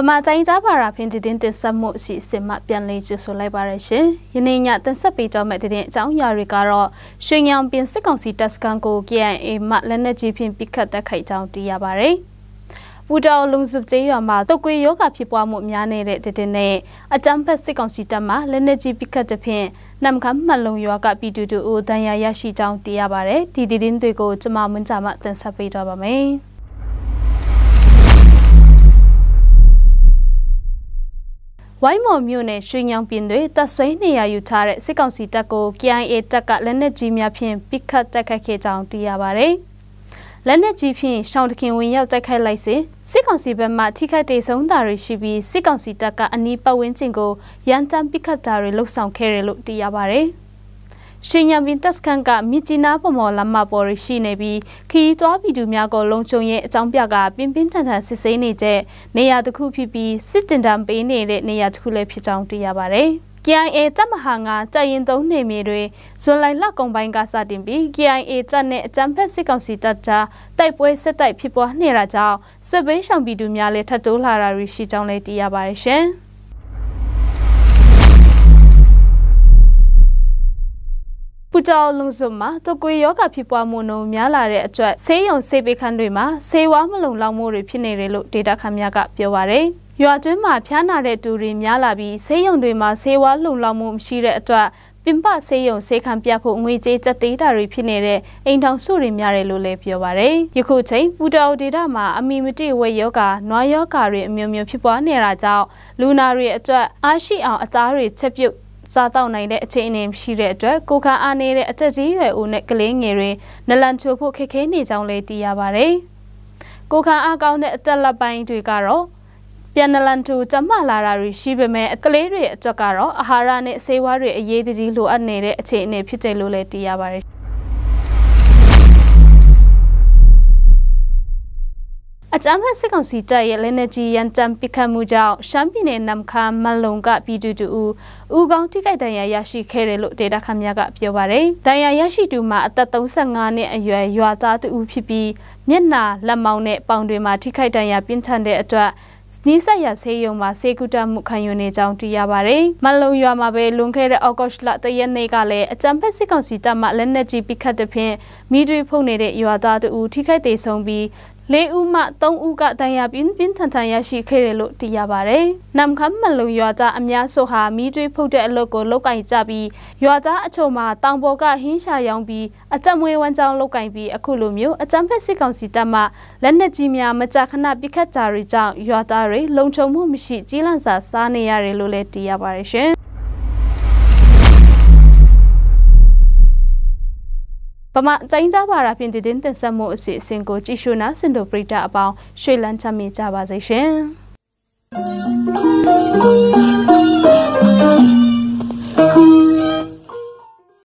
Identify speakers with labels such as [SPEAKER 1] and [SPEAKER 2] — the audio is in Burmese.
[SPEAKER 1] မာတိုင်းကြပါရာဖင်တင်တင်ဆက်မှုစီစင်မပြန်လေးကျဆိုလိုက်ပါရရှင်။ယနေ့ညတင်ဆက်ပေးတော့မဲ့တဲ့အကြောင်းအရာတွေကတော့ရွှေညောင်ပင်စစ်ကောင်စီတပ်စခန်းကို KIA မှလက်နက်ကြီးဖြင့်ပစ်ခတ်တိုက်ခိုက်ကြောင်းသိရပါရယ်။ပူတော်လုံစုကျေးရွာမှာတုတ်ကွေယောဂဖြစ်ပွားမှုများနေတဲ့တဲ့နဲ့အကြမ်းဖက်စစ်ကောင်စီတပ်မှလက်နက်ကြီးပစ်ခတ်တဲ့ဖြင့်နမ်ခမ်းမှလုံရွာကပြည်သူတို့ဒဏ်ရာရရှိကြောင်းသိရပါရယ်။ဒီသတင်းတွေကိုကျွန်မမွန်းကြမှာတင်ဆက်ပေးတော့ပါမယ်။ဝိုင်းမော်မြို့နယ်ရွှေညောင်ပင်တွေတပ်ဆွဲနေရယူထားတဲ့စစ်ကောင်စီတပ်ကို KIA တပ်ကလက်နက်ကြီးများဖြင့်ပစ်ခတ်တိုက်ခိုက်ခဲ့ကြောင်းသိရပါရယ်။လက်နက်ကြီးဖြင့်ရှောင်းတခင်ဝင်ရောက်တိုက်ခိုက်လိုက်စဉ်စစ်ကောင်စီဘက်မှထိခိုက်ဒေဆုံးတာတွေရှိပြီးစစ်ကောင်စီတပ်ကအနီးပတ်ဝန်းကျင်ကိုရန်တမ်းပစ်ခတ်တာတွေလှုပ်ဆောင်ခဲ့တယ်လို့သိရပါရယ်။ရွှေညံပင်တပ်စခန်းကမြစ်ကြီးနားပေါ်မော်လမ်းမပေါ်ရရှိနေပြီးခီးသွားပြည်သူများကိုလုံခြုံရေးအကြောင်းပြကပြင်းပြင်းထန်ထန်စစ်ဆေးနေတဲ့နေရာတစ်ခုဖြစ်ပြီးစစ်တင်တန်းပေးနေတဲ့နေရာတစ်ခုလည်းဖြစ်ကြောင်းသိရပါရယ်။ KIA တပ်မဟာ9တပ်ရင်3နေမြေတွေဇွန်လလကုန်ပိုင်းကစတင်ပြီး KIA တပ်နဲ့အကြမ်းဖက်စစ်ကောင်စီတပ်ကြားတိုက်ပွဲဆက်တိုက်ဖြစ်ပွားနေတာကြောင့်စစ်ဘေးရှောင်ပြည်သူများလည်းထပ်တိုးလာတာတွေရှိကြောင်းလည်းသိရပါရယ်ရှင်။ပူတော်လုံစုံမှာတုတ်ကွေယောဂဖြစ်ပွားမှုနှုန်းများလာတဲ့အတွက်ဆေးရုံဆေးပေးခန်းတွေမှာဆေးဝါးမလုံလောက်မှုတွေဖြစ်နေတယ်လို့ဒေတာခန့်များကပြောပါရယ်။ရွာတွင်းမှာဖျားနာတဲ့သူတွေများလာပြီးဆေးရုံတွေမှာဆေးဝါးလုံလောက်မှုမရှိတဲ့အတွက်ပင်ပဆေးရုံဆေးခန်းပြဖို့ငွေကြေးကျပ်သေးတာတွေဖြစ်နေတဲ့အိမ်ထောင်စုတွေများတယ်လို့လည်းပြောပါရယ်။ယခုချိန်ပူတော်ဒေတာမှာအမီမတိဝဲယောဂနွားယောဂတွေအမျိုးမျိုးဖြစ်ပွားနေတာကြောင့်လူနာတွေအတွက်အားရှိအောင်အသားတွေချက်ပြုတ်စားတောက်နိုင်တဲ့အခြေအနေရှိတဲ့အတွက်ကိုခံအားနေတဲ့အသက်ကြီးရွယ်ဦးနဲ့ကလေးငယ်တွေနလန်ချိုဖို့ခက်ခဲနေကြောင်းလည်းသိရပါရယ်။ကိုခံအားကောင်းတဲ့အသက်လက်ပိုင်းတွေကတော့ပြန်နလန်ချိုကျမလာတာတွေရှိပေမဲ့ကလေးတွေအတွက်ကတော့အာဟာရနဲ့ဆေးဝါးတွေအရေးတကြီးလိုအပ်နေတဲ့အခြေအနေဖြစ်တယ်လို့လည်းသိရပါရယ်။အကြမ်းဖက်စစ်ကောင်စီတပ်ရဲ့လက်နက်ကြီးရန်တမ်းပစ်ခတ်မှုကြောင့်ရှမ်းပြည်နယ်နမ်ခမ်းမလုံကပြည်သူတို့ဦးကောင်းထိခိုက်ဒဏ်ရာရရှိခဲ့တယ်လို့ဒေတာခန့်များကပြောပါရယ်။ဒဏ်ရာရရှိသူမှာအသက်35နှစ်အရွယ်ရွာသားတူဖြစ်ပြီးမျက်နှာလက်မောင်းနဲ့ပေါင်တွေမှာထိခိုက်ဒဏ်ရာပြင်းထန်တဲ့အတွက်နီးစပ်ရဆေးရုံမှာဆေးကုသမှုခံယူနေကြောင်းသိရပါရယ်။မလုံရွာမှာပဲလွန်ခဲ့တဲ့ဩဂုတ်လ1ရက်နေ့ကလည်းအကြမ်းဖက်စစ်ကောင်စီတပ်မှလက်နက်ကြီးပစ်ခတ်တဲ့ဖြင့်မိတွေဖုန်နေတဲ့ရွာသားတို့ထိခိုက်ဒေဆုံးပြီး4ဦးမှ3ဦးကဒဏ်ရာပြင်းထန်ထန်ရရှိခဲ့တယ်လို့သိရပါရယ်။နမ်ခမ်းမလုံရွာသားအများစုဟာမိတွေဖုတ်တဲ့အလုပ်ကိုလုပ်ကင်ကြပြီးရွာသားအချို့မှာတောင်ပေါ်ကဟင်းရှာရောင်းပြီးအကြက်မွေးဝမ်းကြောင်းလုပ်ကင်ပြီးအခုလိုမျိုးအကြမ်းဖက်စစ်ကောင်စီတပ်မှလက်နက်ကြီးများမကြာခဏပစ်ခတ်ကြတွေကြောင့်ရွာသားတွေလုံခြုံမှုမရှိကြီးလန့်စာစားနေရတယ်လို့လည်းသိရပါရယ်ရှင်။ပမာတိုင်းကြပါရာဖြင့်တင်တင်ဆက်မှုအစီအစဉ်ကိုကြည့်ရှုနာစင်တို့ပရိသတ်အပေါင်းရွှေလန်းချမ်းမြေကြပါစေရှင်။